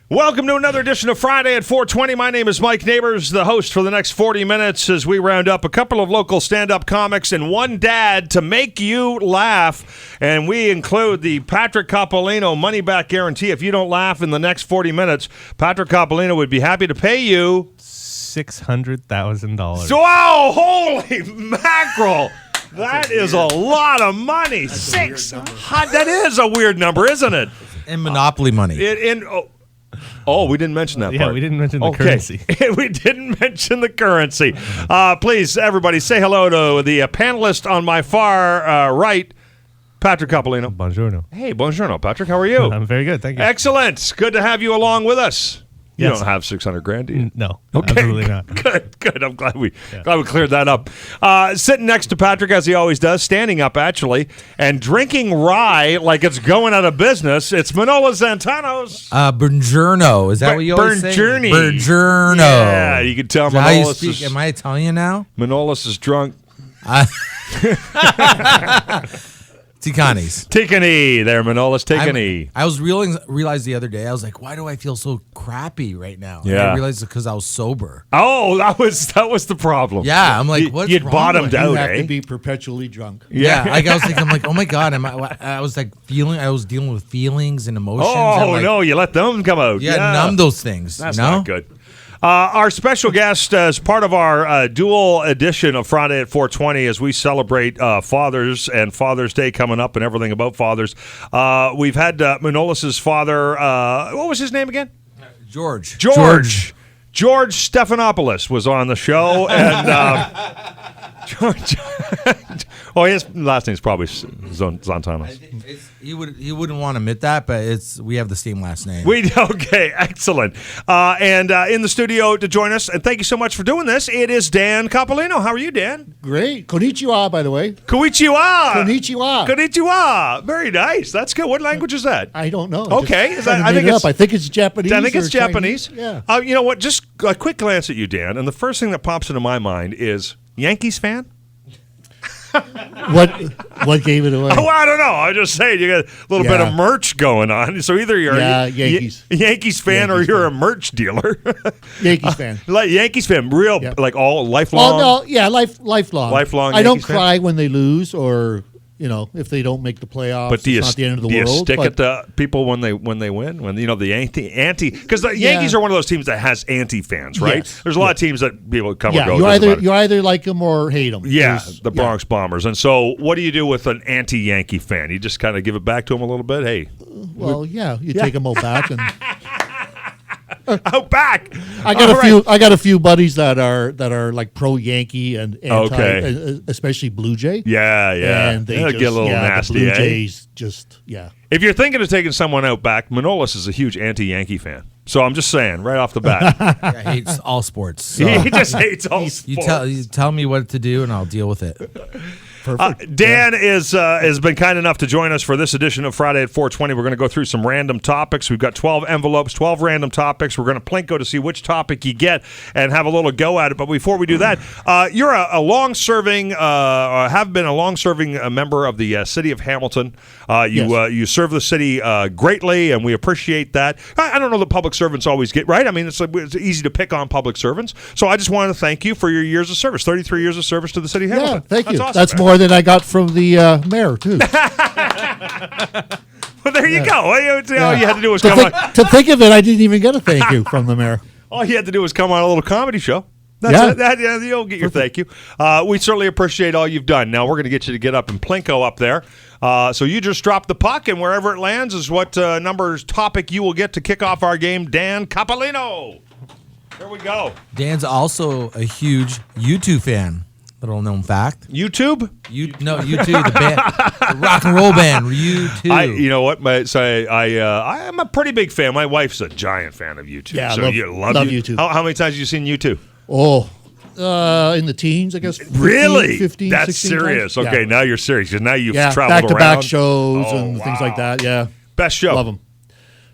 Welcome to another edition of Friday at 420. My name is Mike Neighbors, the host for the next 40 minutes as we round up a couple of local stand-up comics and one dad to make you laugh. And we include the Patrick Coppolino money-back guarantee. If you don't laugh in the next 40 minutes, Patrick Coppolino would be happy to pay you $600,000. Wow, holy mackerel. That is a lot of money. 600. That is a weird number, isn't it? And Monopoly money. Oh, we didn't mention that part. Yeah, we didn't mention the currency. We didn't mention the currency. Please, everybody, say hello to the panelist on my far right, Patrick Coppolino. Buongiorno. Hey, buongiorno, Patrick. How are you? I'm very good, thank you. Excellent. Good to have you along with us. You Yes. don't have $600,000, do you? No, Okay. absolutely not. Good. I'm glad we cleared that up. Sitting next to Patrick, as he always does, standing up actually, and drinking rye like it's going out of business. It's Manola Zantanos. Buongiorno. Is that what you always say? Buongiorno. Buongiorno. Yeah, you can tell Is that how you Manolis speak? is. Am I Italian now? Manolis is drunk. Ticanis. Tikani there, Manolis. Tikani. I was realized the other day, I was like, why do I feel so crappy right now? And Yeah. I realized it's because I was sober. Oh, that was the problem. Yeah, I'm like, what's You'd wrong bottomed with me? out, You have eh? to be perpetually drunk. Yeah, like I was thinking, I'm like, oh my God, I was like I was dealing with feelings and emotions. Oh, and like, no, you let them come out. Yeah, numb those things. That's no? not good. Our special guest, as part of our dual edition of Friday at 420, as we celebrate fathers and Father's Day coming up and everything about fathers, we've had Manolis' father. What was his name again? George Stephanopoulos was on the show, and George. Oh, his last name's probably Zantanos. He wouldn't want to admit that, but we have the same last name. Okay, excellent. And in the studio to join us, and thank you so much for doing this. It is Dan Coppolino. How are you, Dan? Great. Konnichiwa, by the way. Konnichiwa. Konnichiwa. Konnichiwa. Very nice. That's good. What language is that? I don't know. Okay. I think it's Japanese. I think it's or Japanese. Chinese. Yeah. You know what? Just a quick glance at you, Dan, and the first thing that pops into my mind is Yankees fan. What gave it away? Oh, I don't know. I'm just saying you got a little bit of merch going on. So either you're a Yankees fan or you're a merch dealer. Yankees fan. Like Yankees fan, real like all lifelong. Oh no, yeah, lifelong. Lifelong. I don't Yankees fan? cry when they lose or if they don't make the playoffs. But it's not the end of the world. Do you stick it to people when they win? When the anti because the Yankees are one of those teams that has anti fans, right? Yes. There's a lot of teams that people come Yeah, or go. you either like them or hate them. Yeah, the Bronx Bombers. And so, what do you do with an anti-Yankee fan? You just kind of give it back to them a little bit. Hey, well, you take them all back and. Out back. I got a few buddies that are like pro Yankee and anti, especially Blue Jay. Yeah. And they get a little nasty. The Blue Jays just. If you're thinking of taking someone out back, Manolis is a huge anti-Yankee fan. So I'm just saying, right off the bat, I hates all sports. So. He just hates all sports. You tell me what to do, and I'll deal with it. Dan has been kind enough to join us for this edition of Friday at 420. We're going to go through some random topics. We've got 12 envelopes, 12 random topics. We're going to plinko to see which topic you get and have a little go at it. But before we do that, you're a long-serving, have been a long-serving member of the city of Hamilton. You serve the city greatly, and we appreciate that. I don't know that public servants always get right. I mean, it's easy to pick on public servants. So I just wanted to thank you for your years of service, 33 years of service to the city of Hamilton. Yeah, thank you. Awesome, That's man. more than I got from the mayor, too. Well, there you go. All you had to do was come on. To think of it, I didn't even get a thank you from the mayor. All you had to do was come on a little comedy show. That's it. You'll get your thank you. We certainly appreciate all you've done. Now, we're going to get you to get up and plinko up there. So you just drop the puck, and wherever it lands is what topic you will get to kick off our game. Dan Coppolino. Here we go. Dan's also a huge U2 fan. Little known fact. YouTube? U2, the band, the rock and roll band. U2. You know what? I am a pretty big fan. My wife's a giant fan of YouTube. Yeah, so I love YouTube. How many times have you seen YouTube? Oh, in the teens, I guess. 15, That's 16 serious. times. Okay, Yeah. now you're serious because now you've traveled around. Back-to-back shows and things like that. Yeah, Best show. love them.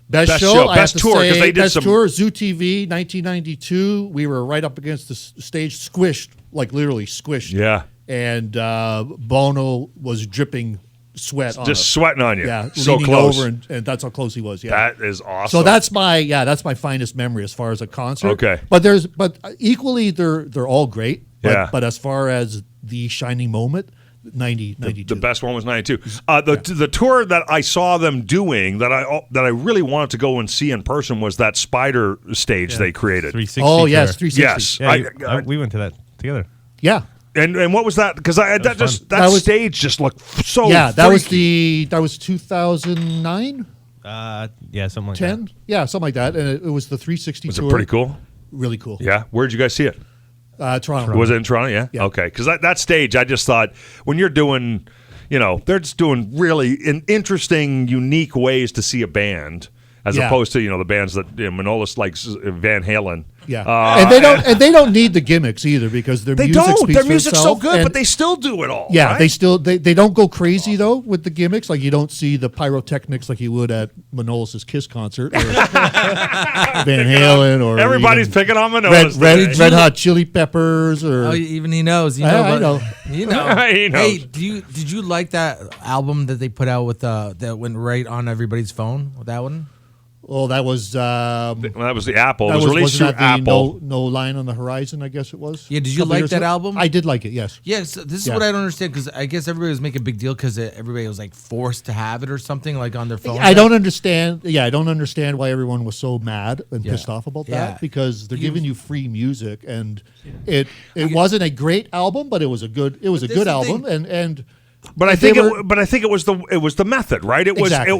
Best show, best tour, 'cause they did best some tour. Zoo TV, 1992. We were right up against the stage, squished, like literally squished. Yeah. And Bono was dripping sweat on just us. sweating on you. Yeah, so leaning close. over, and that's how close he was. Yeah, That is awesome. so that's my finest memory as far as a concert. Okay. But equally they're all great. Yeah. But as far as the shining moment, 92. The best one was 92. The tour that I saw them doing that I really wanted to go and see in person was that spider stage they created. 360. Oh yes, tour. 360. Yes. Yeah, we went to that together. Yeah. And what was that? Because that stage just looked so. Yeah, freaky. that was 2009, Yeah, something like 10. that. Yeah, something like that. And it was the 360 Was tour. it pretty cool? Really cool. Yeah. Where'd you guys see it? Toronto. Was it in Toronto? Yeah. Yeah. Okay. Because that stage, I just thought when you're doing, they're just doing really interesting, unique ways to see a band, as opposed to the bands that Manolis likes, Van Halen. Yeah, and they don't need the gimmicks either because their music speaks Their for music's itself, so good, and but they still do it all. yeah, right? they don't go crazy though with the gimmicks. Like you don't see the pyrotechnics like you would at Manolis' Kiss concert or Van Halen or everybody's even picking on Manolis. Red Hot Chili Peppers or Oh, even he knows. I know. You know. He knows. Hey, did you like that album that they put out with that went right on everybody's phone? That one? Well, that was Well, that was the Apple. It that was released through wasn't that the Apple. no Line on the Horizon, I guess it was. Yeah, did you Couple like years that ago. album? I did like it. Yes. Yes, this is Yeah. what I don't understand because I guess everybody was making a big deal because everybody was like forced to have it or something like on their phone. I don't understand. Yeah, I don't understand why everyone was so mad and Yeah. pissed off about Yeah. that because they're giving you free music, and it wasn't a great album, but it was a good this is the album, thing. and But I they think were- it was the method, right? Exactly.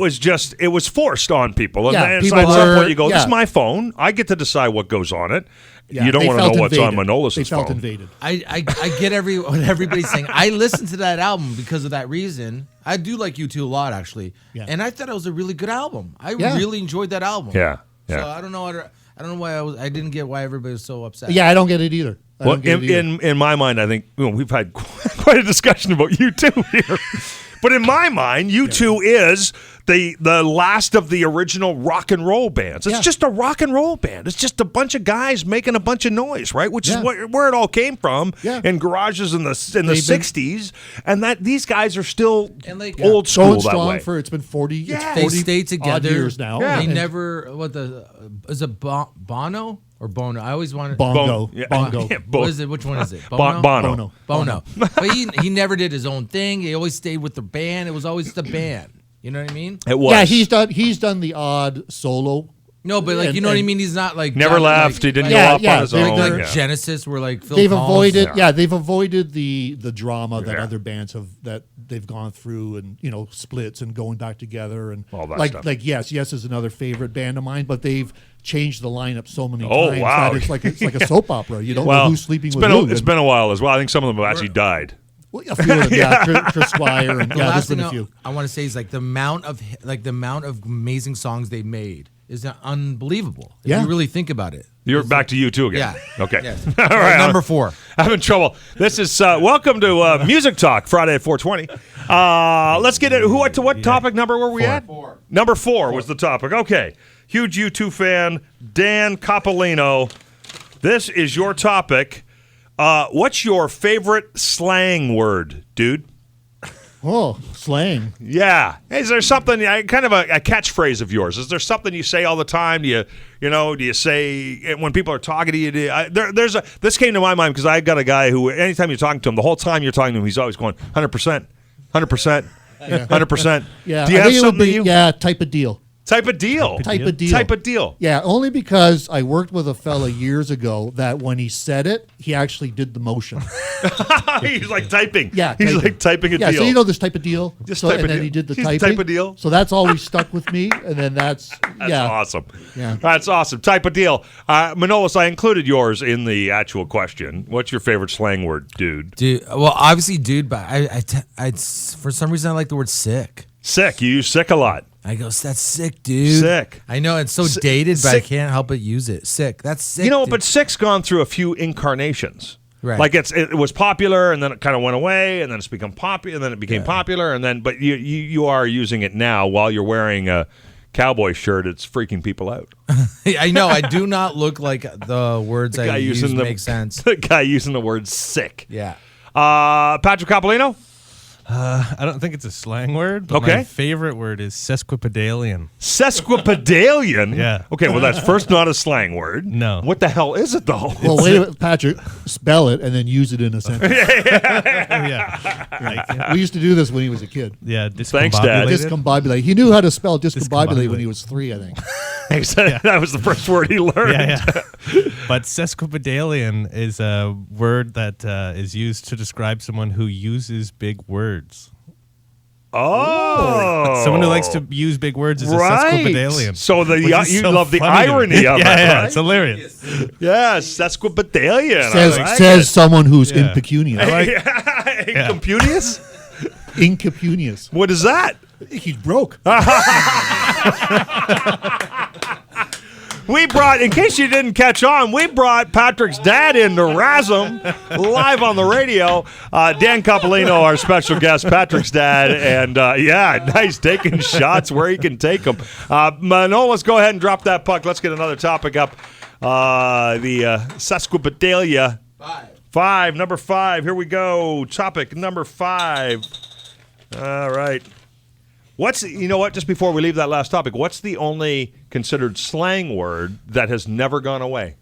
It was forced on people. And Yeah, then people at some were- point you go, this yeah. is my phone. I get to decide what goes on it. yeah, You don't they want to felt know what's on invaded. Manolis' They felt phone. invaded. I get what everybody's saying. I listened to that album because of that reason. I do like U2 a lot, actually, Yeah. and I thought it was a really good album. I Yeah. really enjoyed that album. Yeah. So Yeah. I don't know. I don't know why I didn't get why everybody was so upset. Yeah, I don't get it either. I Well, don't get it either. in my mind, I think we've had quite a discussion about U2 here. But in my mind, U2 is the last of the original rock and roll bands. It's Yeah. just a rock and roll band. It's just a bunch of guys making a bunch of noise, right? Which is Yeah. where it all came from Yeah. in garages in the They've been- 60s, and that these guys are still And like, old school Going that strong way. for it's been 40. Yeah. It's They 40 stayed together. odd years now. Yeah. They and never is it Bono or Bono? I always wanted bongo. Yeah. Bongo. Yeah, What is it? Which one is it? Bono. Bono. But he never did his own thing. He always stayed with the band. It was always the band. You know what I mean? It was. Yeah, he's done the odd solo. No, but like And- you know what I and- mean. He's not like Never done, left. Like, He didn't like, go Yeah, off yeah, on his they're- own. they're- Yeah. Genesis were like Phil They've Collins. avoided, Yeah. they've avoided the drama that Yeah. other bands that they've gone through, and splits and going back together, and All that like stuff. like yes is another favorite band of mine, but they've changed the lineup so many Oh, times wow. that it's like a soap opera. You don't Well, know who's sleeping it's with been who. it's and- been a while as well. I think some of them have actually died. well, a few of them, yeah, Chris Squire, and The yeah, last there's been thing a few. I want to say is like the amount of amazing songs they made is unbelievable. If Yeah. you really think about it. You're back to U2 again. Yeah. Okay. Yeah. All right. Number 4. I'm in trouble. This is welcome to Music Talk Friday at 4:20. Let's get it. What topic number were we at? 4. Number 4 was the topic. Okay. Huge U2 fan, Dan Coppolino. This is your topic. What's your favorite slang word, dude? Oh, slang. Yeah. Is there something kind of a catchphrase of yours? Is there something you say all the time? Do you say when people are talking to you? This came to my mind because I got a guy who anytime you're talking to him, the whole time you're talking to him, he's always going 100%, 100%, 100%. Yeah, Do you I have think it would something be, you type of deal. type of deal? Type of deal. Type of deal. Yeah, only because I worked with a fella years ago that when he said it, he actually did the motion. He's like typing. Yeah, He's like typing a yeah, deal. so you know this type of deal. Just so, type and of then deal. he did the He's typing. type of deal. So that's always stuck with me, and then that's awesome. Yeah. That's awesome. Type of deal. Manolis, I included yours in the actual question. What's your favorite slang word, dude? Dude, well, obviously, dude, but I for some reason I like the word sick. Sick. You use sick a lot. I go, that's sick, dude. Sick. I know it's so dated, but sick. I can't help but use it. Sick. That's sick. You know, dude. but sick's gone through a few incarnations. Right. Like it was popular, and then it kind of went away, and then it's become popular, and then it became popular, and then but you are using it now while you're wearing a cowboy shirt. It's freaking people out. I know. I do not look like the words I use make sense. The guy using the word sick. Yeah. Patrick Coppolino. I don't think it's a slang word, but Okay. my favorite word is sesquipedalian. Sesquipedalian? Yeah. Okay, well, that's first not a slang word. No. What the hell is it, though? Well, wait a minute, Patrick. Spell it and then use it in a sentence. Yeah. We used to do this when he was a kid. Yeah. Thanks, Dad. Discombobulate. He knew how to spell discombobulate when he was 3, I think. That was the first word he learned. Yeah. But sesquipedalian is a word that is used to describe someone who uses big words. Oh. Someone who likes to use big words is a Right. sesquipedalian. So which is you so love the funny to me. irony of it, Yeah, right? it's hilarious. Yeah, sesquipedalian. Says someone who's impecunious. Impecunious? Impecunious. What is that? He's broke. We brought, in case you didn't catch on, we brought Patrick's dad in to razz him live on the radio. Dan Coppolino, our special guest, Patrick's dad, and nice taking shots where he can take them. Manolo, let's go ahead and drop that puck. Let's get another topic up. The sesquipedalia. 5, number 5. Here we go. Topic number 5. All right. You know what? Just before we leave that last topic, what's the only considered slang word that has never gone away?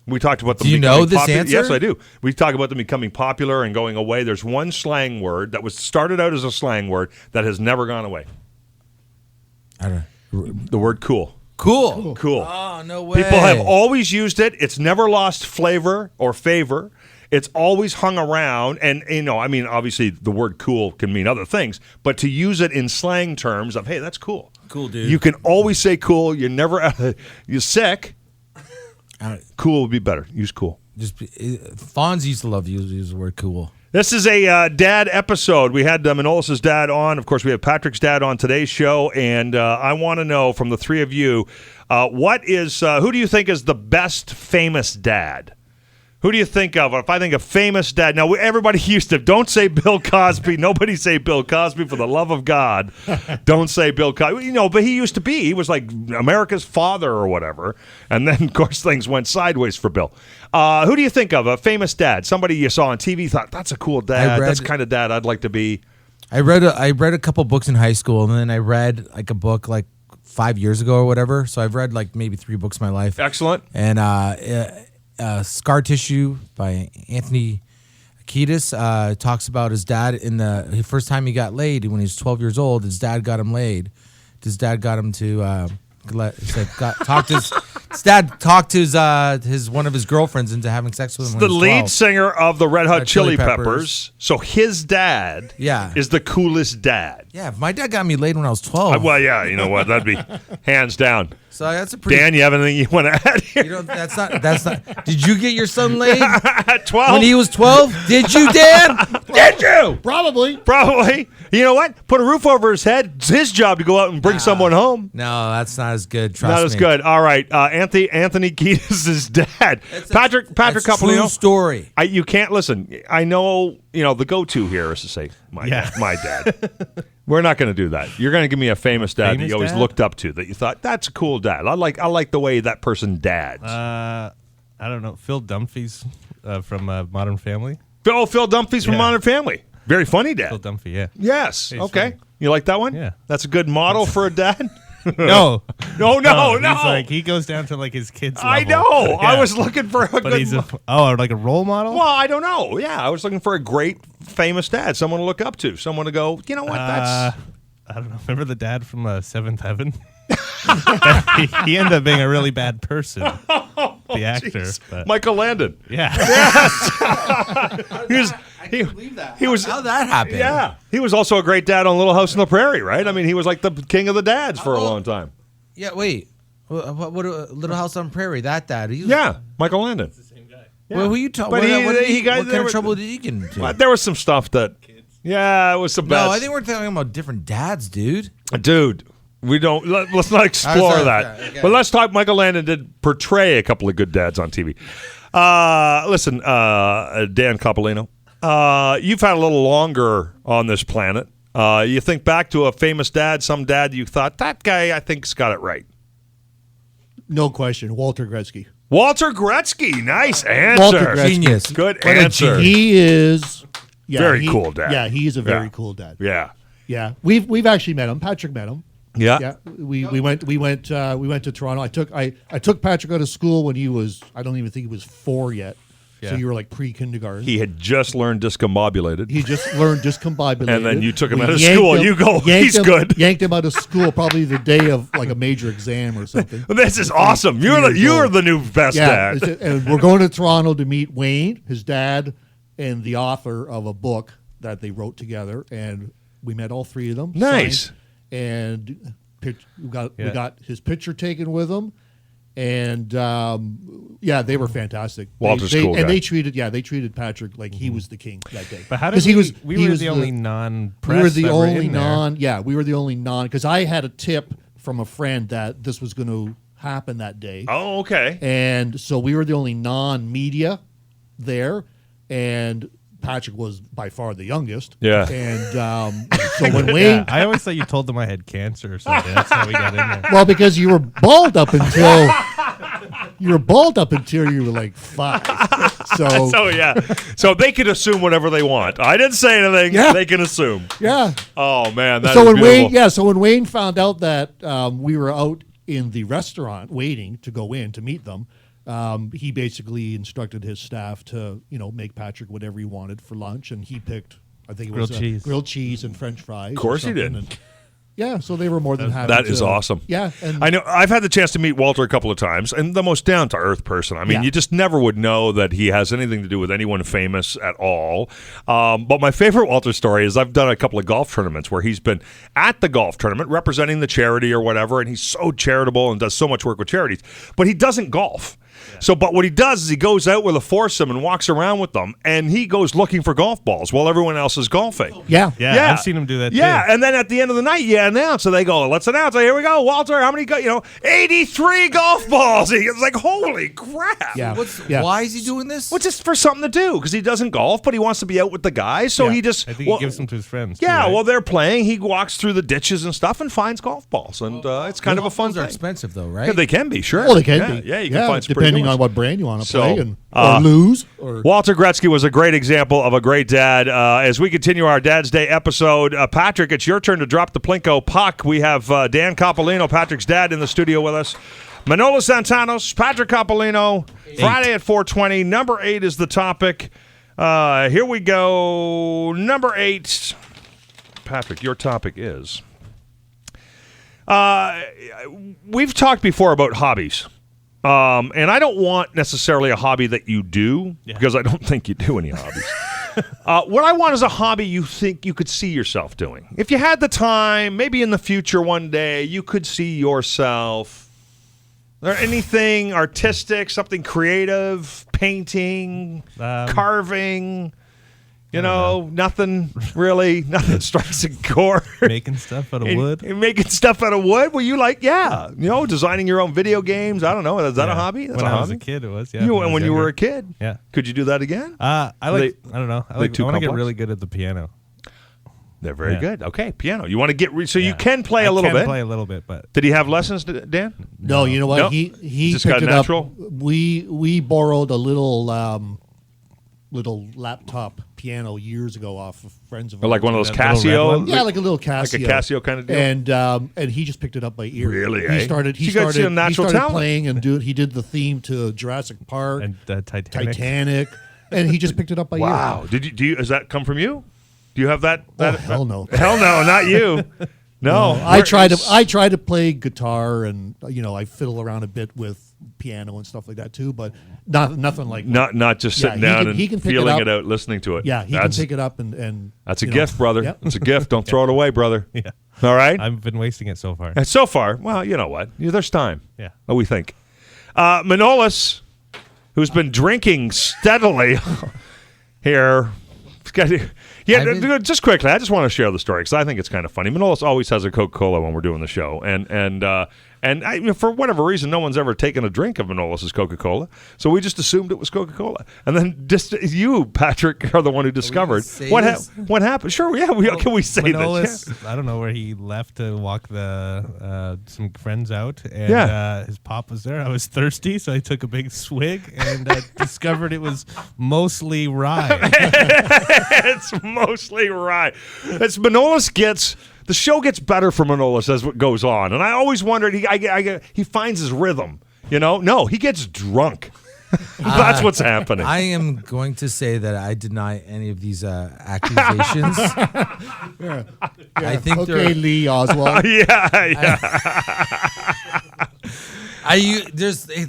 We talked about them. Do you know this popular. answer? Yes, I do. We talk about them becoming popular and going away. There's one slang word that was started out as a slang word that has never gone away. I don't know. The word cool. Cool. Cool. Oh, no way. People have always used it. It's never lost flavor or favor. It's always hung around, and obviously the word "cool" can mean other things, but to use it in slang terms of "Hey, that's cool," Cool, dude. You can always say "cool." You're never you're sick. Cool would be better. Use "cool." Fonz used to love to use the word "cool." This is a dad episode. We had Manolis' dad on. Of course, we have Patrick's dad on today's show, and I want to know from the three of you, who do you think is the best famous dad? Who do you think of? If I think of famous dad, now everybody used to, don't say Bill Cosby. Nobody say Bill Cosby, for the love of God. Don't say Bill Cosby. But he used to be. He was like America's father or whatever. And then, of course, things went sideways for Bill. Who do you think of? A famous dad? Somebody you saw on TV, thought, that's a cool dad. That's the kind of dad I'd like to be. I read a couple books in high school, and then I read like a book like 5 years ago or whatever. So I've read like maybe 3 books in my life. Excellent. And Scar Tissue by Anthony Kiedis talks about his dad in the first time he got laid when he was 12 years old. His dad got him laid. His dad got him to his dad talked his one of his girlfriends into having sex with him. The when he was lead 12. singer of the Red Hot Chili Chili Peppers. So his dad is the coolest dad. Yeah, if my dad got me laid when I was 12. Well, yeah, you know what? That'd be hands down. So that's a pretty. Dan, you have anything you want to add here? That's not. Did you get your son laid At 12? when he was 12? Did you, Dan? Did you? Probably. Probably. You know what? Put a roof over his head. It's his job to go out and bring someone home. No, that's not as good. Trust Not me. as good. All right. Anthony Kiedis' dad. Patrick That's Coppolino. true story. You can't listen. I know, the go-to here is to say, my dad. We're not going to do that. You're going to give me a famous dad that you always looked up to, that you thought, that's a cool dad. I like the way that person dads. I don't know. Phil Dunphy's from Modern Family. Phil Dunphy's from Modern Family. Very funny dad. Phil Dunphy, yeah. Yes. He's Okay. funny. You like that one? Yeah. That's a good model for a dad? No. No. He's like, he goes down to like his kids' level. I know. Yeah. I was looking for a But good he's like a role model? Well, I don't know. Yeah, I was looking for a great famous dad, someone to look up to, someone to go, you know what, that's... I don't know. Remember the dad from Seventh Heaven? he ended up being a really bad person. The actor. But, Michael Landon. yeah. He was How that happened? Yeah. He was also a great dad on Little House on the Prairie, right? I mean, he was like the king of the dads for a long time. Yeah. Wait. What Little House on Prairie? That dad. Yeah, Michael Landon. Yeah. Well, who you talking? But What there kind of were- trouble did he get into? But there was some stuff that... Yeah, it was some bad... No, I think we're talking about different dads, dude. Dude, we don't... Let's not explore sorry, that. okay. But let's talk... Michael Landon did portray a couple of good dads on TV. Listen, Dan Coppolino, you've had a little longer on this planet. You think back to a famous dad, some dad you thought, that guy, I think's got it right. No question. Walter Gretzky. Walter Gretzky. Nice answer. Walter Gretzky. Genius. Good What a answer. genius. He is Yeah, Very cool dad. Yeah, he's a very Yeah. cool dad. Yeah. Yeah, we've actually met him. Patrick met him. Yeah. Yeah, we went to Toronto. I took Patrick out of school when he was, I don't even think he was 4 yet. So Yeah. you were like pre-kindergarten. He had just learned discombobulated. He just learned discombobulated. And then you took him We out of yanked school. him- You go, yanked he's him- good. Yanked him out of school probably the day of like a major exam or something. This is awesome. You're the new best Yeah, dad. and we're going to Toronto to meet Wayne, his dad, and the author of a book that they wrote together. And we met all three of them. Nice. signed, and we got Yeah. his picture taken with him. And they were fantastic. Walter's they, cool and guy. they treated Patrick like he was the king that day. But how did 'Cause we were the only non-press we were the that only in there. non. Yeah, we were the only non because I had a tip from a friend that this was going to happen that day, Oh, okay. and so we were the only non-media there, and Patrick was by far the youngest. Yeah. and so when Wayne, Yeah, I always thought you told them I had cancer or something. That's how we got in there. well, because you were bald up until you were like 5. So So yeah, so they can assume whatever they want. I didn't say anything. Yeah. They can assume. yeah. Oh man, that So is when beautiful. so when Wayne found out that we were out in the restaurant waiting to go in to meet them, he basically instructed his staff to make Patrick whatever he wanted for lunch, and he picked, I think it was grilled cheese and French fries. Of course he did. Yeah, so they were more than happy. That is awesome. Yeah, and I know I've had the chance to meet Walter a couple of times, and the most down to earth person. I mean, Yeah. you just never would know that he has anything to do with anyone famous at all. But my favorite Walter story is I've done a couple of golf tournaments where he's been at the golf tournament representing the charity or whatever, and he's so charitable and does so much work with charities, but he doesn't golf. So, but what he does is he goes out with a foursome and walks around with them, and he goes looking for golf balls while everyone else is golfing. yeah, Yeah, I've seen him do that Yeah, too. and then at the end of the night, you announce. So they go, let's announce. Here we go, Walter. How many? 83 golf balls. It's like, holy crap. yeah. Why is he doing this? Well, just for something to do because he doesn't golf, but he wants to be out with the guys. So Yeah. he just. I think he gives them to his friends. too, Yeah, right? well, they're playing. He walks through the ditches and stuff and finds golf balls, and it's kind of a fun Those are thing. expensive though, right? Yeah, they can be, sure. Well, they can yeah, be. Yeah, you can find some pretty depending good on ones. what brand you want to So, play or lose. Or Walter Gretzky was a great example of a great dad. As we continue our Dad's Day episode, Patrick, it's your turn to drop the Plinko puck. We have Dan Coppolino, Patrick's dad, in the studio with us. Manolis Santanos, Patrick Coppolino, Friday at 4:20. Number 8 is the topic. Here we go. Number 8. Patrick, your topic is... we've talked before about hobbies. And I don't want necessarily a hobby that you do, because I don't think you do any hobbies. What I want is a hobby you think you could see yourself doing. If you had the time, maybe in the future one day, you could see yourself. Or anything artistic, something creative, painting, carving, nothing really, nothing strikes a chord. Making stuff out of wood. And making stuff out of wood? Well, you like, designing your own video games. I don't know. Is that a hobby? That's when a I hobby. was a kid, it was. Yeah. When you were younger. a kid? Yeah. Could you do that again? I don't know. I want too to get complex? really good at the piano. They're very Yeah. good. Okay, piano. You want to get so you Yeah. can play I a little can bit. play a little bit, but Did he have lessons, Dan? no, you know what? No? He Just picked got it natural? up. We borrowed a little laptop piano years ago off of friends of Or like ours. one of those That little red Casio? one? Yeah, like a little Casio. Like a Casio kind of deal? And he just picked it up by ear. Really, eh? He started. He You got started. some natural he started talent. playing and he did the theme to Jurassic Park, and Titanic. Titanic, and he just picked it up by ear. Wow. Did you? Do you? Does that come from you? Do you have that? Oh, that hell no. Hell no, not you. No, I tried to play guitar and I fiddle around a bit with piano and stuff like that too, but nothing like not just Yeah, sitting he down can- and he can pick it feeling up. it out, listening to it. Yeah, he can pick it up and That's a gift, brother. Yep. It's a gift. Don't throw it away, brother. Yeah. All right. I've been wasting it so far. And so far, well, you know what? There's time. Yeah. What we think. Manolis, who's been drinking steadily here. Just quickly, I just want to share the story because I think it's kind of funny. Manolis always has a Coca-Cola when we're doing the show, and And for whatever reason, no one's ever taken a drink of Manolis's Coca-Cola, so we just assumed it was Coca-Cola. And then just you, Patrick, are the one who discovered what happened. Sure, yeah. Can we say Manolis, this? Yeah. I don't know where he left to walk some friends out, and his pop was there. I was thirsty, so I took a big swig and discovered it was mostly rye. It's mostly rye. It's Manolis the show gets better for Manolis as what goes on, and I always wondered he finds his rhythm. No, he gets drunk. That's what's happening. I am going to say that I deny any of these accusations. I think Lee Oswald.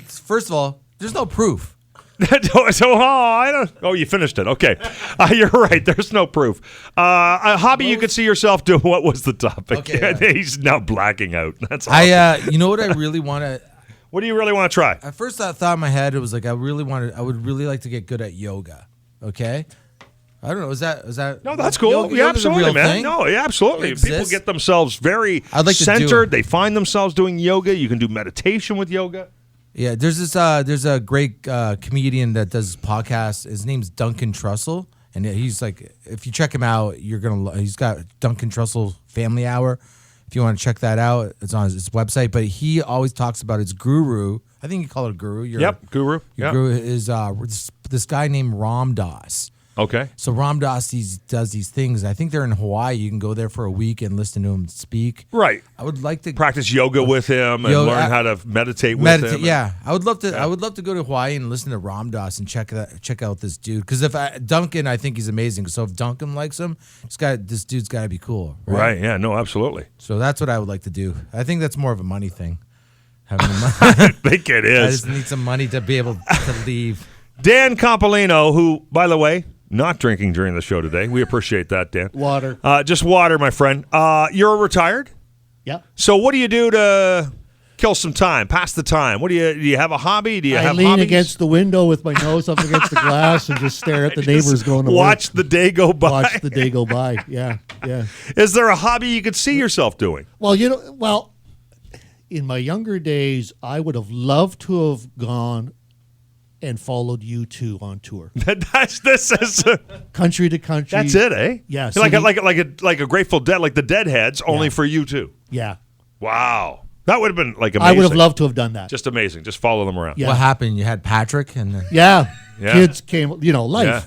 First of all, there's no proof. You finished it. Okay. You're right. There's no proof. A hobby you could see yourself doing. What was the topic? Okay, He's now blacking out. That's awesome. You know what I really want to... What do you really want to try? At first I thought in my head, it was like I would really like to get good at yoga. Okay? I don't know. Is that? No, that's cool. Yeah, absolutely, man. Thing? No, yeah, absolutely. People get themselves very centered. They find themselves doing yoga. You can do meditation with yoga. Yeah, there's a great comedian that does podcasts. His name's Duncan Trussell, and he's like, if you check him out, he's got Duncan Trussell Family Hour. If you want to check that out, it's on his website. But he always talks about his guru. I think you call it a guru. Guru. Your guru is this guy named Ram Dass. Okay. So Ram Dass does these things. I think they're in Hawaii. You can go there for a week and listen to him speak. Right. I would like to practice yoga with him and learn how to meditate with him. Yeah, I would love to. Yeah. I would love to go to Hawaii and listen to Ram Dass and check out this dude. Because Duncan, I think he's amazing. So if Duncan likes him, this dude's got to be cool. Right. Yeah. No. Absolutely. So that's what I would like to do. I think that's more of a money thing. Having money. I think it is. I just need some money to be able to leave. Dan Coppolino, who, by the way, not drinking during the show today. We appreciate that, Dan. Water. Just water, my friend. You're retired? Yeah. So what do you do to kill some time, pass the time? Do you have a hobby? I lean against the window with my nose up against the glass and just stare at the neighbors going to watch work. the day go by. Watch the day go by. Yeah. Is there a hobby you could see yourself doing? Well, in my younger days, I would have loved to have gone and followed U2 on tour. This is country to country. That's it, eh? Yeah. Like a Grateful Dead, like the Deadheads, only for U2. Yeah. Wow. That would have been amazing. I would have loved to have done that. Just amazing. Just follow them around. Yeah. What happened? You had Patrick and kids came. Life. Yeah.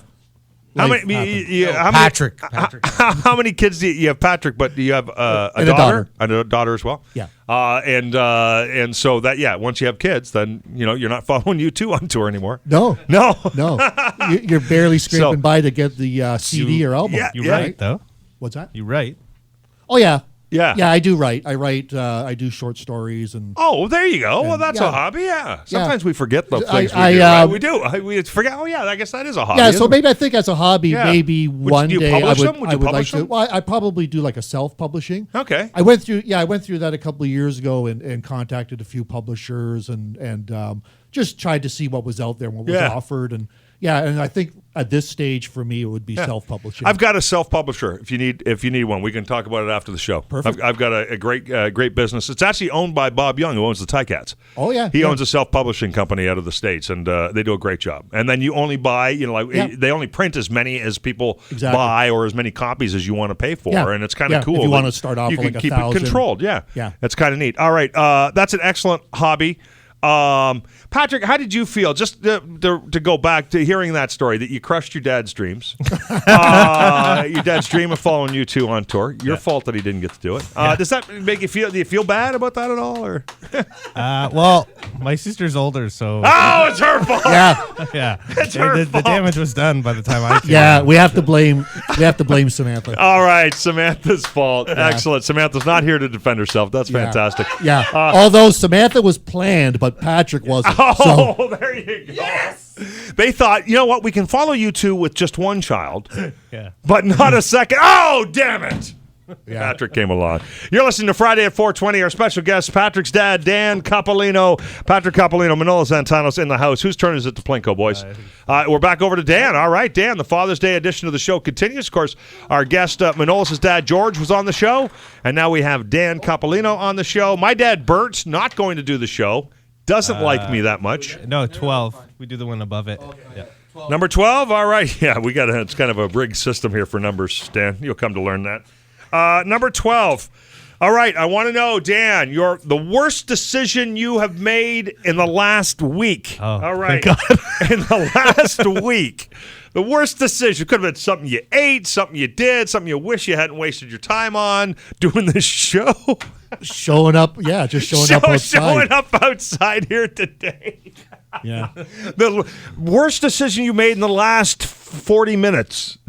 How many? Patrick. How many kids do you have, Patrick? But do you have a daughter? And a daughter as well. Yeah. And so that once you have kids, then you're not following U2 on tour anymore. No. You're barely scraping So- by to get the CD or album. Yeah. You write though. What's that? You write. Oh yeah. Yeah. Yeah, I do write. I write. I do short stories and. Oh, there you go. Well, that's a Yeah. hobby. Yeah. Sometimes we forget the things we do. I, Right? We do. We forget. Oh, yeah. I guess that is a hobby. Yeah, so isn't it? maybe I think as a hobby, Yeah. maybe Would one you day I publish would. them? Would I you would like publish to. them? Well, I probably do like a self-publishing. Okay. I went through that a couple of years ago and contacted a few publishers and just tried to see what was out there and what was offered and I think at this stage for me it would be self-publishing. I've got a self-publisher. If you need one, we can talk about it after the show. Perfect. I've got a great business. It's actually owned by Bob Young, who owns the Ticats. Oh yeah. He owns a self-publishing company out of the States, and they do a great job. And then you only buy, they only print as many as people buy or as many copies as you want to pay for, and it's kind of cool. If you want to start off you with can like keep 1,000. it controlled. Yeah, that's kind of neat. All right, that's an excellent hobby. Patrick, how did you feel? Just to go back to hearing that story that you crushed your dad's dreams. Your dad's dream of following U2 on tour. Your fault that he didn't get to do it. Does that make you feel? Do you feel bad about that at all? Or Well, my sister's older, so it's her fault. yeah, It's her the damage was done by the time I came. Yeah, we have to blame Samantha. All right, Samantha's fault. Excellent. Samantha's not here to defend herself. That's fantastic. Yeah. Although Samantha was planned, but Patrick wasn't. Oh, there you go. Yes. They thought, you know what? We can follow U2 with just one child, Yeah. but not a second. Oh, damn it. Patrick came along. You're listening to Friday at 420. Our special guest, Patrick's dad, Dan Coppolino. Patrick Coppolino, Manolo Zantanos in the house. Whose turn is it to Plinko, boys? We're back over to Dan. All right, Dan, the Father's Day edition of the show continues. Of course, our guest, Manolis' dad, George, was on the show. And now we have Dan Coppolino on the show. My dad, Bert, not going to do the show. Doesn't like me that much. No, 12. We do the one above it. Okay. Yeah. Number 12? All right. Yeah, it's kind of a rigged system here for numbers, Dan. You'll come to learn that. Number 12. All right, I want to know, Dan, the worst decision you have made in the last week. Oh, all right. thank God. In the last week. The worst decision. Could have been something you ate, something you did, something you wish you hadn't wasted your time on, doing this show. Showing up, just showing up outside. Showing up outside here today. Yeah. The worst decision you made in the last 40 minutes.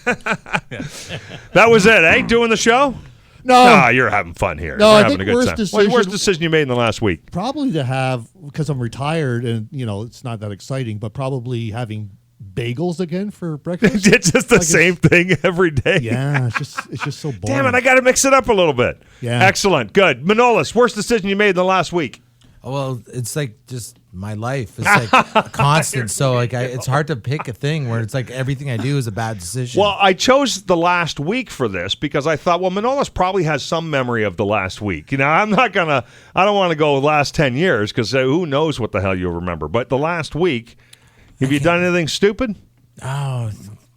That was it, eh? Doing the show? No. You're having fun here. No, We're I having think a good worst time. decision- Worst decision you made in the last week? Probably to have, because I'm retired and, it's not that exciting, but probably having bagels again for breakfast. It's just the same thing every day. Yeah, it's just so boring. Damn it, I got to mix it up a little bit. Yeah. Excellent. Good. Manolis, worst decision you made in the last week? Oh, well, it's like just my life. It's like constant. So like, it's hard to pick a thing where it's like everything I do is a bad decision. Well, I chose the last week for this because I thought, well, Manolis probably has some memory of the last week. I don't want to go last 10 years because who knows what the hell you'll remember. But the last week, have you done anything stupid?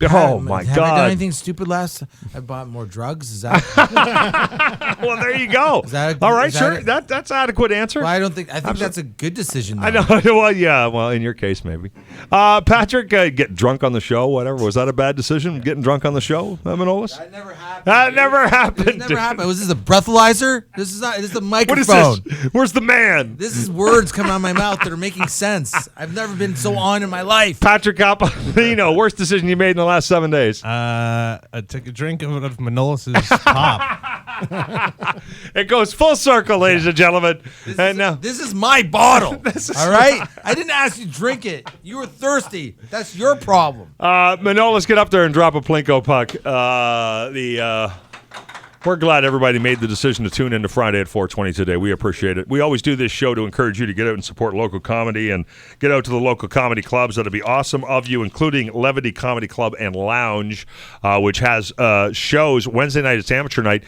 Oh my Have God. I done anything stupid last? I bought more drugs. Is that? Well, there you go. All right, sure. That's an adequate answer. Well, I think that's a good decision. Though. I know. Well, yeah. Well, in your case, maybe. Patrick, get drunk on the show, whatever. Was that a bad decision, getting drunk on the show, Manolis? That never happened. That never happened. It never happened. Was this a breathalyzer? This is not. This is the microphone. What is this? Where's the man? This is words coming out of my mouth that are making sense. I've never been so on in my life. Patrick Coppolino, worst decision you made in the last 7 days? I took a drink out of Manolis' pop. It goes full circle, ladies and gentlemen. This is my bottle. All right? I didn't ask you to drink it. You were thirsty. That's your problem. Manolis, get up there and drop a Plinko puck. We're glad everybody made the decision to tune in to Friday at 420 today. We appreciate it. We always do this show to encourage you to get out and support local comedy and get out to the local comedy clubs. That'll be awesome of you, including Levity Comedy Club and Lounge, which has shows. Wednesday night, it's amateur night.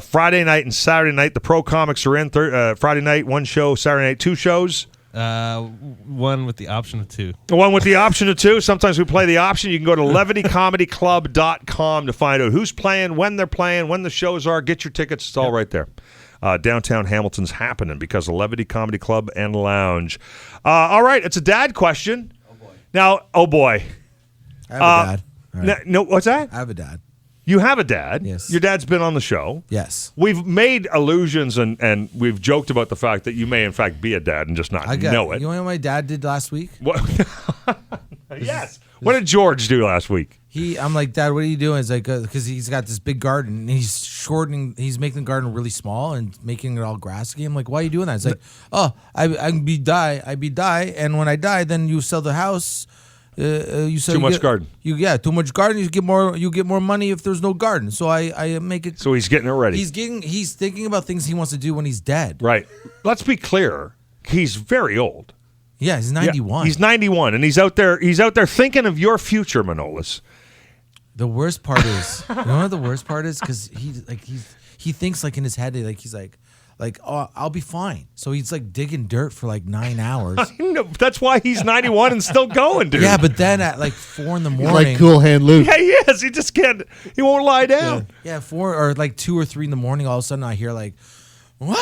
Friday night and Saturday night, the pro comics are in. Friday night, one show. Saturday night, two shows. One with the option of two. One with the option of two. Sometimes we play the option. You can go to levitycomedyclub.com to find out who's playing, when they're playing, when the shows are. Get your tickets. It's all right there. Downtown Hamilton's happening because of Levity Comedy Club and Lounge. All right, it's a dad question. Oh, boy. Now, oh, boy. I have a dad. All right. No, what's that? I have a dad. You have a dad. Yes. Your dad's been on the show. Yes. We've made allusions and we've joked about the fact that you may, in fact, be a dad and just not know it. You know what my dad did last week? What? Yes. What did George do last week? I'm like, Dad, what are you doing? It's like, because he's got this big garden and he's making the garden really small and making it all grassy. I'm like, why are you doing that? It's like, I be die, and when I die, then you sell the house. You sell too much garden. Too much garden. You get more money if there's no garden. So I make it. So he's getting it ready. He's thinking about things he wants to do when he's dead. Right. Let's be clear. He's very old. Yeah, he's 91. Yeah, he's 91, and he's out there thinking of your future, Manolis. The worst part is, you know what the worst part is? Because he thinks like in his head, he's like, oh, I'll be fine. So he's like digging dirt for like 9 hours. No, that's why he's 91 and still going, dude. Yeah, but then at like 4 in the morning, He's like Cool Hand Luke. Yeah, he is. He just can't. He won't lie down. Yeah, 4 or like 2 or 3 in the morning. All of a sudden, I hear like, "Wah!"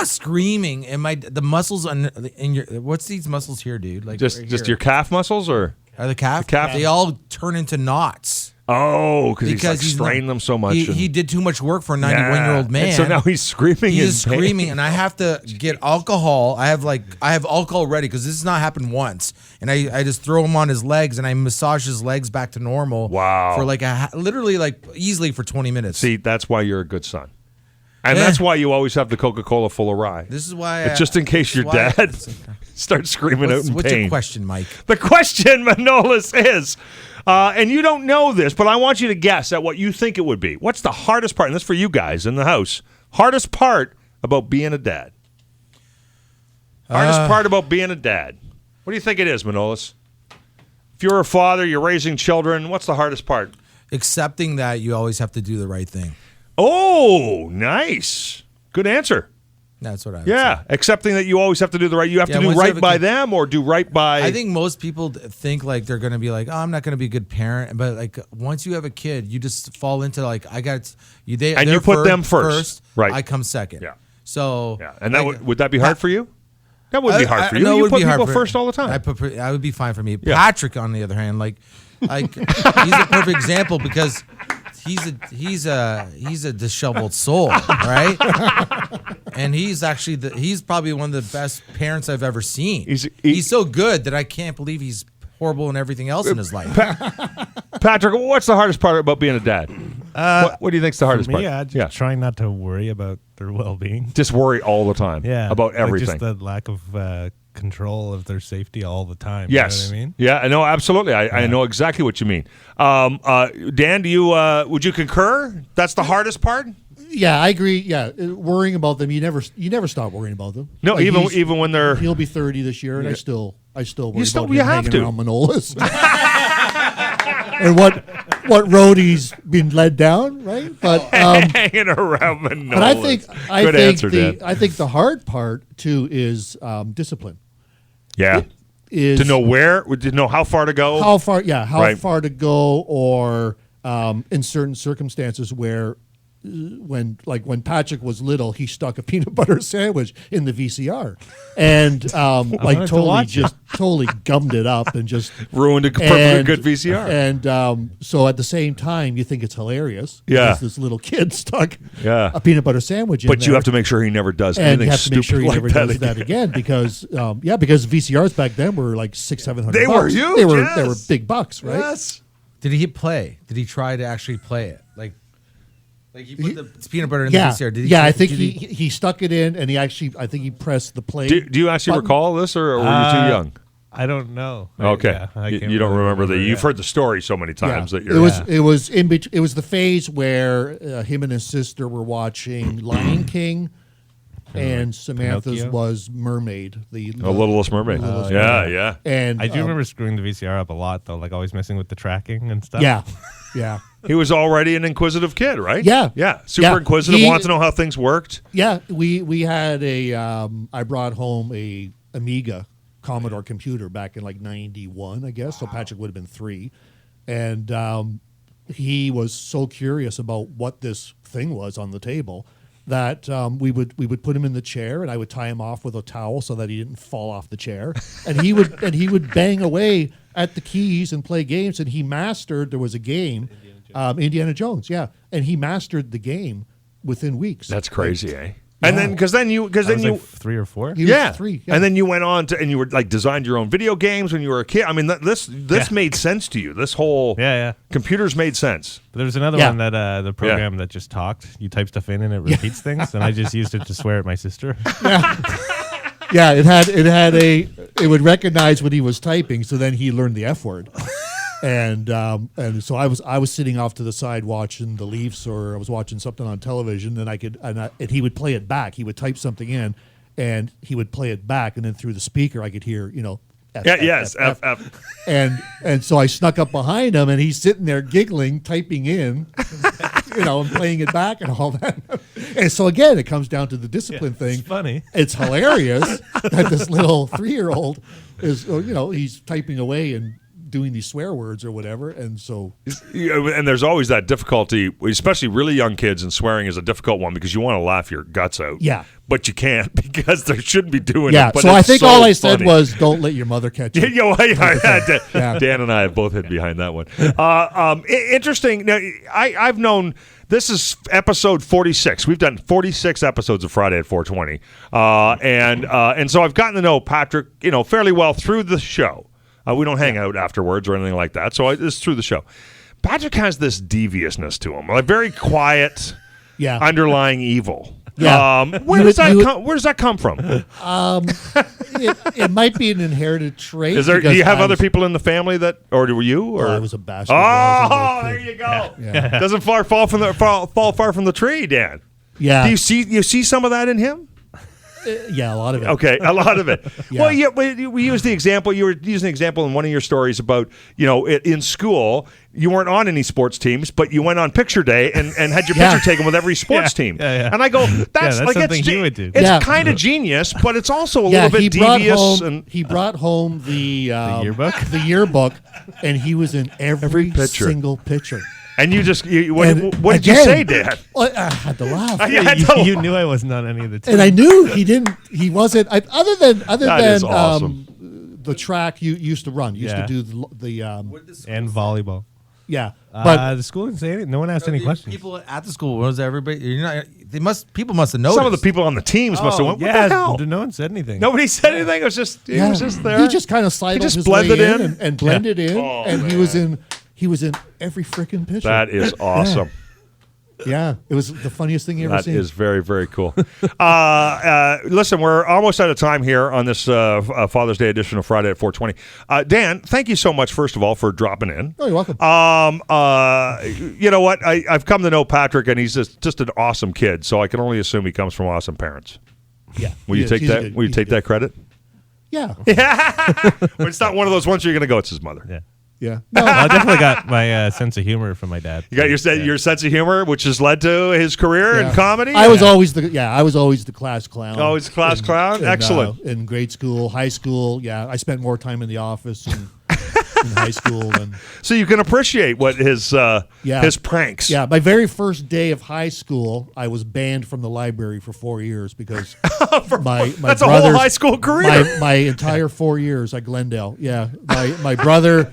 screaming, and the muscles in your what's these muscles here, dude? Like just your calf muscles, or are the calf? calf? They all turn into knots. Oh, because he's like strained them so much. He did too much work for a 91-year-old man. And so now he's screaming. He's screaming, and I have to get alcohol. I have alcohol ready because this has not happened once. And I just throw him on his legs, and I massage his legs back to normal. Wow. For like literally like easily for 20 minutes. See, that's why you're a good son. And that's why you always have the Coca-Cola full of rye. This is why. It's just in case your dad starts screaming out in pain. What's your question, Mike? The question, Manolis, is, and you don't know this, but I want you to guess at what you think it would be. What's the hardest part, and this is for you guys in the house, hardest part about being a dad? Hardest part about being a dad. What do you think it is, Manolis? If you're a father, you're raising children, what's the hardest part? Accepting that you always have to do the right thing. Oh, nice. Good answer. That's what I would say. Accepting that you always have to do the right. You have to do right by them or do right by. I think most people think like they're going to be like, oh, I'm not going to be a good parent. But like once you have a kid, you just fall into like, I got you. And you put them first. Right. I come second. Yeah. So. Yeah. And that would that be hard for you? That wouldn't be hard for you. No, You put people first all the time. I would be fine for me. Yeah. Patrick, on the other hand, like he's a perfect example because he's a disheveled soul, right? And he's actually he's probably one of the best parents I've ever seen. He's so good that I can't believe he's horrible in everything else in his life. Patrick, what's the hardest part about being a dad? What do you think's the hardest part? Just trying not to worry about their well-being. Just worry all the time. About everything. Like just the lack of control of their safety all the time. Yes. You know what I mean? Yeah, no, absolutely. I know exactly what you mean. Dan, do you would you concur? That's the hardest part? Yeah, I agree. Yeah, worrying about them, you never stop worrying about them. No, like even when they're he'll be 30 this year, and I still worry about him you have hanging to. around Manolis. And what road he's been led down, right? But hanging around Manolis. But I think the hard part too is discipline. Yeah. To know how far to go. How far to go, or in certain circumstances where when Patrick was little, he stuck a peanut butter sandwich in the VCR, and totally gummed it up and just ruined a perfectly good VCR. And so at the same time, you think it's hilarious. Yeah, because this little kid stuck a peanut butter sandwich in there. But you have to make sure he never does and anything you have to make sure he never does again. that again because because VCRs back then were like $600-700. They were huge. They were big bucks, right? Yes. Did he play? Did he try to actually play it? Like he put the peanut butter in the VCR. Did he? I think he stuck it in, and I think he pressed the play. Do you actually recall this, or were you too young? I don't know. Okay, you don't remember that. You've heard the story so many times that you're. It was in between. It was the phase where him and his sister were watching Lion King, and Samantha's Pinocchio? was Mermaid, the Littlest Mermaid. Yeah. And I do remember screwing the VCR up a lot, though, like always messing with the tracking and stuff. Yeah. He was already an inquisitive kid, right? Yeah. Super inquisitive, wanted to know how things worked. Yeah, we had I brought home a Amiga Commodore computer back in like 91, I guess. So Patrick would have been 3. And he was so curious about what this thing was on the table that we would put him in the chair, and I would tie him off with a towel so that he didn't fall off the chair. And he would bang away at the keys and play games, and he mastered. There was a game, Indiana Jones, and he mastered the game within weeks. That's crazy, eh? And then because then you 3 or 4. He was 3, and then you went on to and you were like designed your own video games when you were a kid. I mean, this made sense to you. This whole computers made sense. But there was another one that the program that just talked. You type stuff in and it repeats things, and I just used it to swear at my sister. Yeah, it would recognize what he was typing, so then he learned the F word. And so I was sitting off to the side watching the Leafs, or I was watching something on television, and he would play it back. He would type something in, and he would play it back, and then through the speaker I could hear F, F. And so I snuck up behind him, and he's sitting there giggling, typing in, and playing it back and all that. And so again, it comes down to the discipline thing. It's funny. It's hilarious that this little 3-year-old is, he's typing away and doing these swear words or whatever, and so and there's always that difficulty, especially really young kids, and swearing is a difficult one because you want to laugh your guts out, but you can't because they shouldn't be doing it. But so I think all I said was, "Don't let your mother catch you." Dan and I have both hid behind that one. Interesting. Now, I've known. This is episode 46. We've done 46 episodes of Friday at 420, and so I've gotten to know Patrick, fairly well through the show. We don't hang out afterwards or anything like that. So it's through the show. Patrick has this deviousness to him, like very quiet, Yeah. underlying evil. Yeah. Where does that come from? It might be an inherited trait. Do you have other people in the family that, or were you? Or I was a bastard. Oh, there you go. Yeah. Doesn't fall far from the tree, Dan. Yeah. Do you see some of that in him? Yeah, a lot of it. Okay, a lot of it. Yeah. Well, yeah, we use the example. You were using an example in one of your stories about, in school, you weren't on any sports teams, but you went on picture day and had your picture taken with every sports team. Yeah. And I go, that's like something he would do. It's kind of genius, but it's also a little bit devious. He brought home the yearbook? the yearbook, and he was in every picture. single picture. And you just, what did you say, Dad? Well, I had to laugh. You knew I wasn't on any of the teams. And I knew he wasn't. Other than is awesome. The track you used to run, you used to do the and volleyball. yeah. But The school didn't say anything. No one asked any questions. People at the school, was everybody? People must have noticed. Some of the people on the teams must have went, what the hell? No one said anything. Nobody said anything. It was just, he was just there. He just kind of sidled just his blended way in. and blended in, Oh, and man. he was in every freaking picture. That is awesome. Yeah, it was the funniest thing you ever That seen. is very, very cool. Listen, we're almost out of time here on this Father's Day edition of Friday at 420. Dan, thank you so much, first of all, for dropping in. Oh, you're welcome. You know what? I've come to know Patrick, and he's just an awesome kid, so I can only assume he comes from awesome parents. Yeah. Will you take that? Will you take that credit? Yeah. Well, it's not one of those ones where you're going to go, it's his mother. Yeah. Yeah. Well, I definitely got my sense of humor from my dad. You got your sense of humor, which has led to his career in comedy. I was always the class clown. Always class clown? Excellent. In grade school, high school, yeah. I spent more time in the office in high school than. So you can appreciate what his pranks. Yeah, my very first day of high school, I was banned from the library for 4 years because my That's a whole high school career. My entire 4 years at Glendale. Yeah, my brother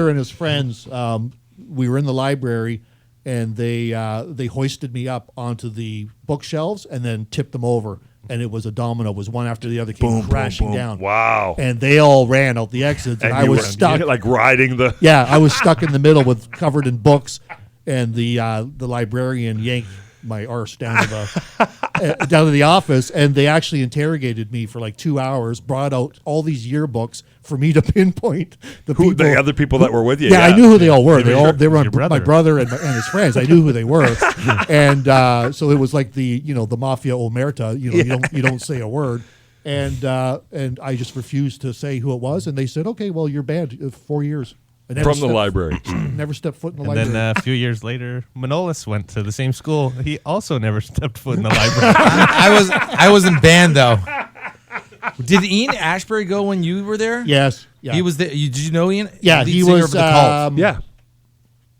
and his friends. We were in the library, and they hoisted me up onto the bookshelves and then tipped them over. And it was a domino. It was one after the other came crashing down. Wow. And they all ran out the exits, and I was stuck. Like riding the... Yeah, I was stuck in the middle covered in books, and the librarian yanked my arse down to the office, and they actually interrogated me for like 2 hours, brought out all these yearbooks for me to pinpoint the other people that were with you. Yeah, I knew who they all were. They were your brother. my brother and his friends. I knew who they were, and so it was like the mafia omerta. You don't say a word, and I just refused to say who it was, and they said, okay, well, you're banned 4 years. From the library. Never stepped foot in the And library. then a few years later, Manolis went to the same school. He also never stepped foot in the library. I wasn't banned though. Did Ian Ashbury go when you were there? Yes. Yeah. He was there. Did you know Ian? Yeah, Lead he singer was. of the Cult. Yeah.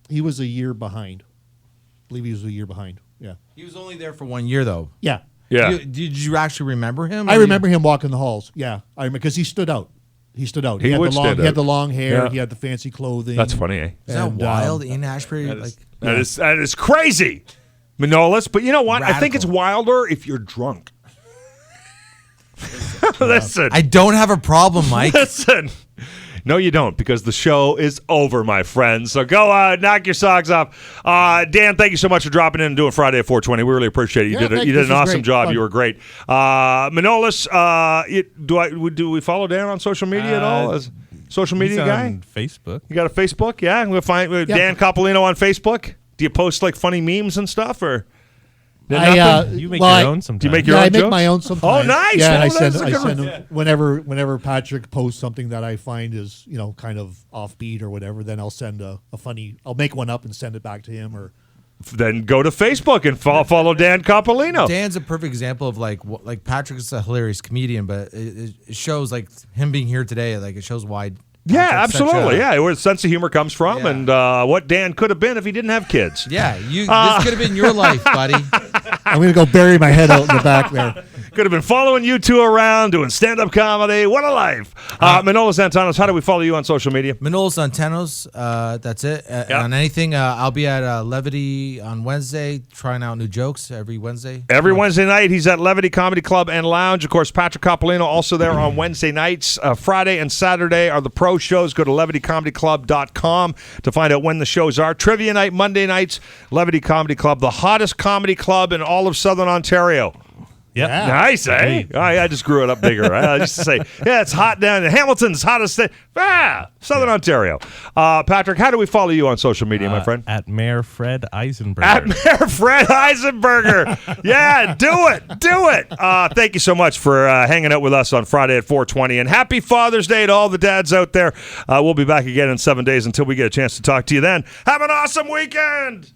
He was a year behind. I believe he was a year behind. Yeah. He was only there for 1 year though. Yeah. Yeah. Did you actually remember him? I remember him walking the halls. Yeah, I remember because he stood out. He stood out. He had would the long. stand He had out. the long hair. Yeah. He had the fancy clothing. That's funny, eh? Is that And, wild? Ian Ashbury? That is crazy, Manolis. But you know what? I think it's wilder if you're drunk. Listen. I don't have a problem, Mike. Listen. No, you don't, because the show is over, my friends. So go knock your socks off. Dan, thank you so much for dropping in and doing Friday at 420. We really appreciate it. You did an awesome job. Fun. You were great. Manolis, do we follow Dan on social media at all? As social media He's guy? on Facebook. You got a Facebook? Yeah, we'll find Dan Coppolino on Facebook. Do you post like funny memes and stuff, or? You make your own sometimes. Do you make your Yeah, own I make jokes? my own sometimes. Oh, nice. Yeah, and Oh, I send that's a good one. them whenever Patrick posts something that I find is kind of offbeat or whatever. Then I'll send a funny. I'll make one up and send it back to him. Or Then go to Facebook and follow Dan Coppolino. Dan's a perfect example of like Patrick's a hilarious comedian, but it shows like him being here today. Like it shows why. Yeah, Patrick's such absolutely. a- Yeah, where the sense of humor comes from, Yeah. and what Dan could have been if he didn't have kids. Yeah, this could have been your life, buddy. I'm gonna go bury my head out in the back there. Could have been following you two around, doing stand-up comedy. What a life. Manolis Antanos, how do we follow you on social media? Manolis Antanos, that's it. On anything, I'll be at Levity on Wednesday, trying out new jokes every Wednesday. Every Wednesday night, he's at Levity Comedy Club and Lounge. Of course, Patrick Coppolino also there on Wednesday nights. Friday and Saturday are the pro shows. Go to levitycomedyclub.com to find out when the shows are. Trivia night, Monday nights, Levity Comedy Club, the hottest comedy club in all of Southern Ontario. Yep. Yeah. Nice, eh? I just grew it up bigger. I used to say, yeah, it's hot down in Hamilton's hottest state. Southern Ontario. Patrick, how do we follow you on social media, my friend? At Mayor Fred Eisenberger. At Mayor Fred Eisenberger. Yeah, do it. Thank you so much for hanging out with us on Friday at 4:20. And happy Father's Day to all the dads out there. We'll be back again in 7 days until we get a chance to talk to you then. Have an awesome weekend.